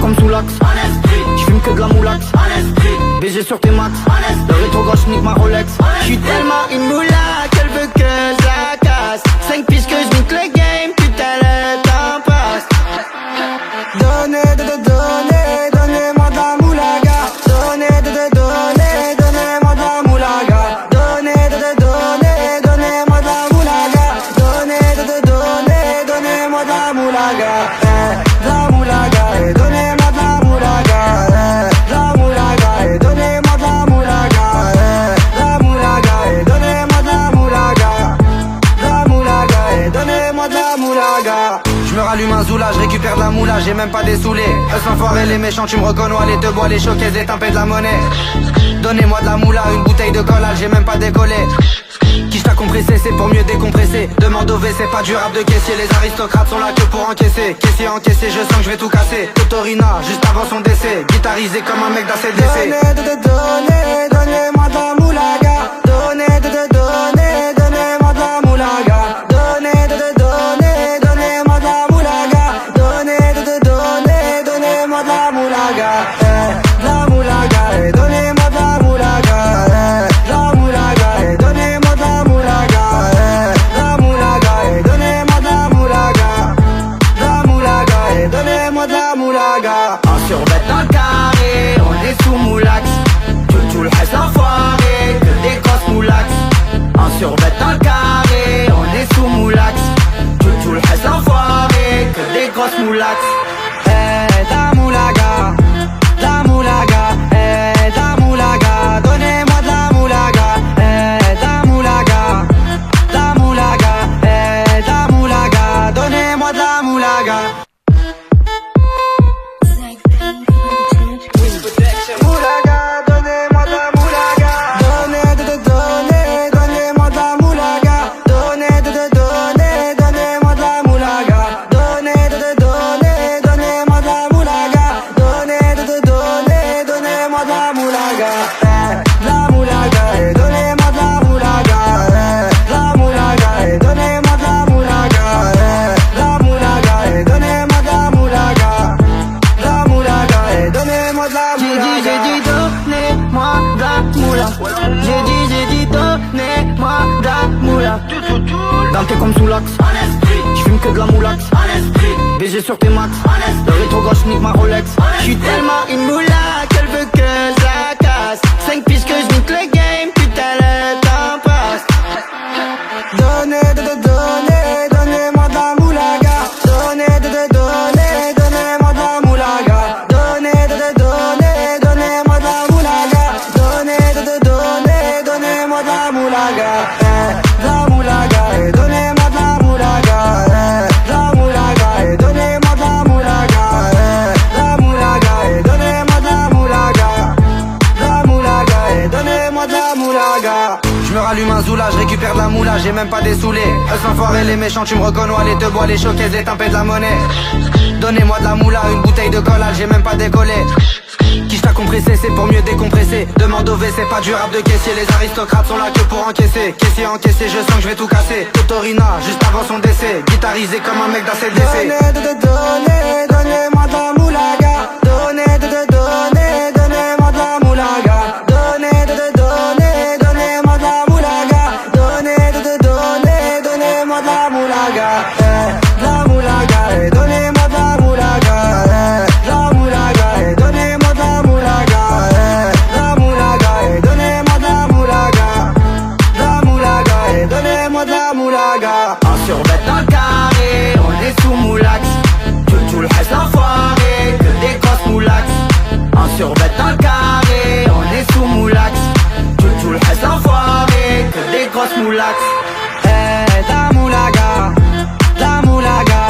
comme sous l'axe. J'fume que de la moulax. BG sur tes max. Le rétro gauche nique ma Rolex. J'suis tellement une moula qu'elle veut que je la casse. 5 piges que je nique le game, putain le temps passe. Donnez-moi de la moulaga. Donnez-moi de la moulaga. Donnez-moi de la moulaga. Donnez-moi de la moulaga. De la moulaga, donnez-moi de la moulaga. De la moulaga, donnez-moi de la moulaga. De la moulaga, donnez-moi de la moulaga. De la moulaga, donnez-moi de la moulaga. Je me rallume un zoula, je récupère de la moula, j'ai même pas dessoulé. Eux l'enfoiré, les méchants, tu me reconnais, les te bois, les choqués, les tempêtes de la monnaie. Donnez-moi de la moula, une bouteille de collage, j'ai même pas décollé. Qui t'a compressé, c'est pour mieux décompresser. Demande au WC, pas du rap de caissier. Les aristocrates sont là que pour encaisser. Caissier encaissé, je sens que je vais tout casser. Totorina, juste avant son décès. Guitarisé comme un mec d'ACDC. Donnez-moi de la moulaga. Donnez-moi de la moulaga. Donnez-moi de la moulaga. Donnez-moi de la moulaga. De la moulaga, donnez-moi de la moulaga. De la moulaga, donnez-moi de la moulaga. De la moulaga, donnez-moi de la moulaga. De la moulaga, donnez-moi de la moulaga. En survêt dans le carré, on est sous moulax. Tout le reste enfoiré, que des grosses moulax. En survêt dans le carré, on est sous moulax. Tout le reste enfoiré, que des grosses moulax. La moulaga, la moulaga, la moulaga, donnez-moi de la moulaga, la moulaga, la moulaga, la moulaga, donnez-moi de la moulaga. Moulaga, donnez-moi de la moulaga. Donnez-moi de la moulaga. Donnez-moi de la moulaga. Donnez-moi de la moulaga. Donnez-moi de la moulaga. La moulaga, donnez-moi de la moulaga. La moulaga, donnez-moi de la moulaga. La moulaga, donnez-moi de la moulaga. La moulaga, donnez-moi de la moulaga. J'ai dit donnez-moi de la moula. J'ai dit donnez-moi de la moula. Dans le thé comme sous l'axe. J'fume que de la moulax. BG sur tes max. Le rétro gauche nique ma Rolex. J'suis tellement une moula qu'elle veut que je la casse. 5 piges que je nique le game, putain le temps passe. Donnez-moi de la moulaga. Donnez-moi de la moulaga. Donnez-moi de la moulaga. Donnez-moi de la moulaga. De la moulaga, donnez-moi de la moulaga. De la moulaga, donnez-moi de la moulaga. De la moulaga, donnez-moi de la moulaga. De la moulaga, donnez-moi de la moulaga. Je me rallume un zoula, je récupère de la moula, j'ai même pas dessoulé. Eux l'enfoiré, les méchants, tu me reconnais, les te bois, les choqués, les tempêtes de la monnaie. Donnez-moi de la moula, une bouteille de collage, j'ai même pas décollé. Qui t'a compressé, c'est pour mieux décompresser. Demande au WC, pas du rap de caissier. Les aristocrates sont là que pour encaisser. Caissier encaissé, je sens que je vais tout casser. Totorina, juste avant son décès. Guitarisé comme un mec d'ACDC. Donnez-moi de la moulaga. Donnez-moi de la moulaga. Donnez-moi de la moulaga. Donnez-moi de la moulaga. De la moulaga, donnez-moi de la moulaga. De la moulaga, donnez-moi de la moulaga. De la moulaga, donnez-moi de la moulaga. De la moulaga, donnez-moi de la moulaga. En survêt dans le carré, on est sous moulax. Tout le reste enfoiré, que des grosses moulax. En survêt dans le carré, on est sous moulax. Tout le reste enfoiré, que des grosses moulax. La moulaga, la moulaga,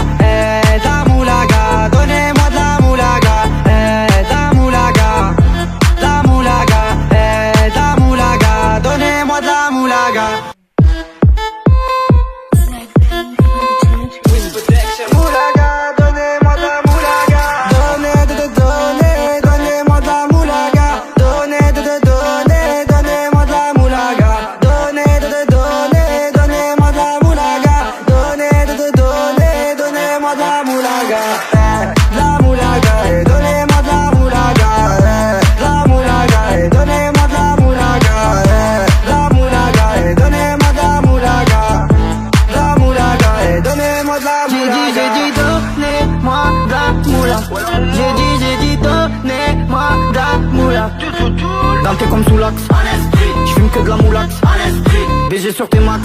la moulaga, donnez-moi de la moulaga, la moulaga, la moulaga, la moulaga, donnez-moi de la moulaga. Moulaga, donnez-moi de la moulaga. Donnez-moi de la moulaga. Donnez-moi de la moulaga. comme sous l'axe. J'fume que de la moulax. BG sur tes max.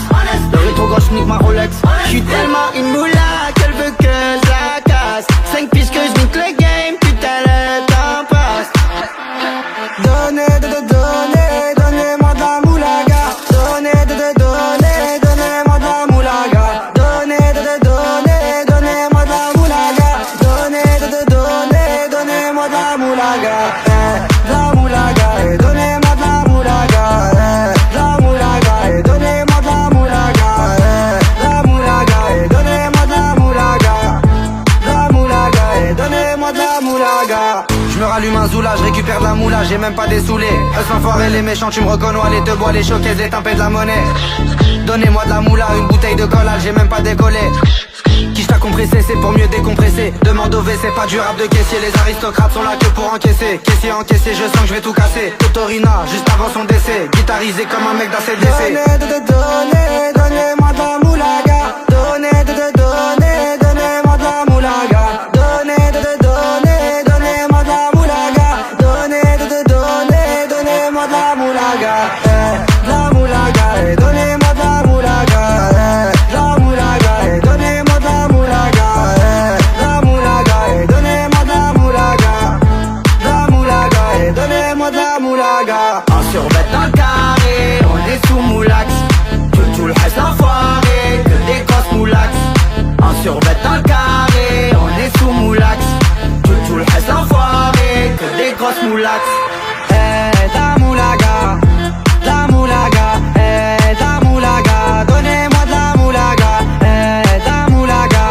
Le rétro gauche nique ma Rolex. J'suis tellement une moula qu'elle veut que je la casse. 5 pistes que je nique le game, putain le temps passe. Donnez-moi de la moulaga. Donnez-moi de la moulaga. Donnez-moi de la moulaga. Donnez-moi de la moulaga. De la moulaga, et donnez-moi de la moulaga. De la moulaga, et donnez-moi de la moulaga. De la moulaga, et donnez-moi de la moulaga. De la moulaga, et donnez-moi de la moulaga. Je me rallume un zoula, je récupère de la moula, j'ai même pas des saoulés. Eux l'enfoiré, les méchants, tu me reconnais, les te bois, les choquaises, les tempêtes de la monnaie. Donnez-moi de la moula, une bouteille de collal, j'ai même pas décollé. Qui t'a compressé, c'est pour mieux décompresser. Demande au c'est pas du rap de caissier. Les aristocrates sont là que pour encaisser. Caissier encaissé, je sens que je vais tout casser. Totorina, juste avant son décès. Guitarisé comme un mec d'ACDC. Donnez-moi de la moulaga. Donnez-moi de la moulaga. Donnez-moi de la moulaga. Donnez-moi de la moulaga. De la moulaga, et donnez-moi de la moulaga. De la moulaga, et donnez-moi de la moulaga. De la moulaga, et donnez-moi de la moulaga. De la moulaga, et donnez-moi de la moulaga. En survêt dans le carré, on est sous moulax. Tout le reste enfoiré, que des grosses moulax. En survêt dans le carré, on est sous moulax. Tout le reste enfoiré, que des grosses moulax. La moulaga, la moulaga, la moulaga, donnez-moi de la moulaga, la moulaga,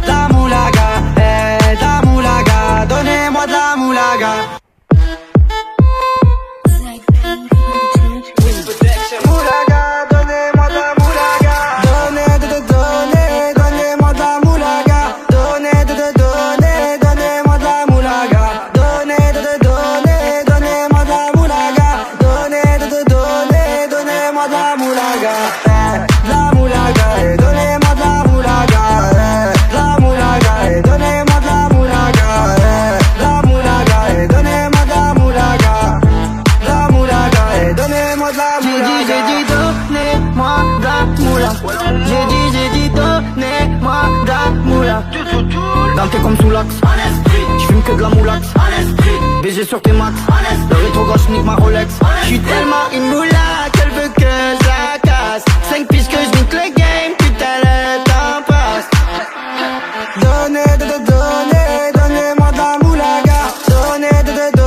la moulaga, la moulaga, donnez-moi de la moulaga. Moulaga, donnez-moi de la moulaga. Donnez-moi de la moulaga. Donnez-moi de la moulaga. Donnez-moi de la moulaga. Donnez-moi de la moulaga. La moulaga, et donnez-moi de la moulaga. La moulaga, et donnez-moi de la moulaga. La moulaga, et donnez-moi de la moulaga. La moulaga, et donnez-moi de la moulaga. J'ai dit donnez-moi de la moula. J'ai dit donnez-moi de la moula. Dans tes comme sous l'axe. J'fume que de la moulax. BG sur tes max. Le rétro gauche nique ma Rolex. J'suis tellement une moula qu'elle veut que je la casse. 5 pistes que je nique le game, putain le temps passe. Donnez-moi de la moulaga. Donnez-moi de la moulaga.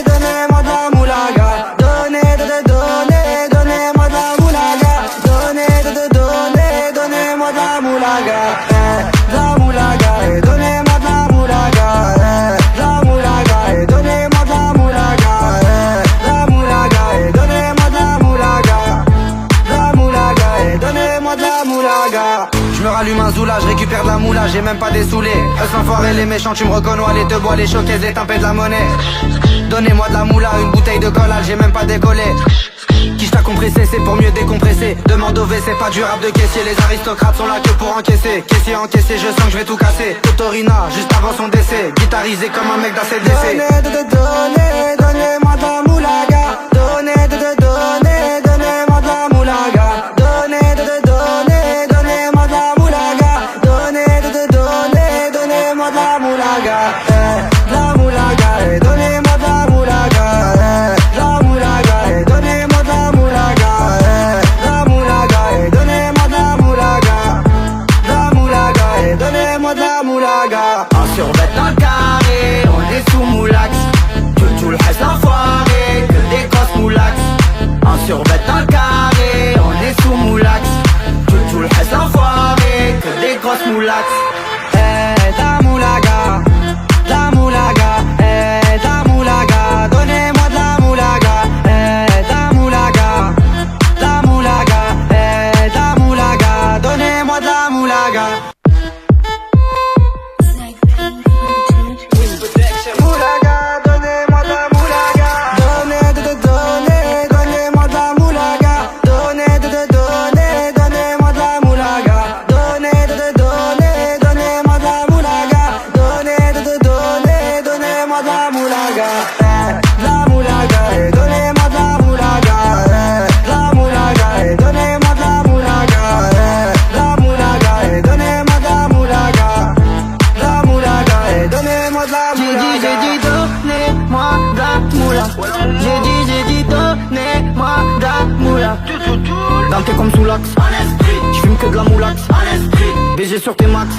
Donnez-moi de la moulaga. Donnez-moi de la moulaga. La moulaga, et donnez-moi de la moulaga. La moulaga, et donnez-moi de la moulaga. La moulaga, et donnez-moi de la moulaga. La moulaga, et donnez-moi de la moulaga. Je me rallume un zoula, je récupère de la moula, j'ai même pas des saoulés. Eux l'enfoiré, les méchants, tu me reconnais, les te bois, les choquaises, les tempêtes de la monnaie. Donnez-moi de la moula, une bouteille de collal, j'ai même pas décollé. Qui t'a compressé, c'est pour mieux décompresser. Demande au c'est pas du rap de caissier. Les aristocrates sont là que pour encaisser. Caissier encaissé, je sens que je vais tout casser. Totorina, juste avant son décès. Guitarisé comme un mec d'ACDC. Donnez-moi de la moulaga. Donnez-moi de la moulaga. Donnez-moi de la moulaga. Donnez-moi de la moulaga. La moulaga, et donnez-moi de la moulaga. La moulaga, et donnez-moi de la moulaga. La moulaga, et donnez-moi de la moulaga. La moulaga, et donnez-moi de la moulaga. En survêt dans le carré, on est sous moulax. Tout le reste enfoiré, que des grosses moulax. En survêt dans le carré, on est sous moulax. Tout le reste enfoiré, que des grosses moulax. La moulaga, la moulaga, la moulaga, donnez-moi de la moulaga, la moulaga, la moulaga, la moulaga, donnez-moi de la moulaga. Moulaga, donnez-moi de la moulaga. Donnez-moi de la moulaga. Donnez-moi de la moulaga. Donnez-moi de la moulaga. J'ai dit donnez-moi de la moula. J'ai dit donnez-moi de la moula. Dans tes comme sous l'axe, j'fume que de la moulax. BG sur tes max.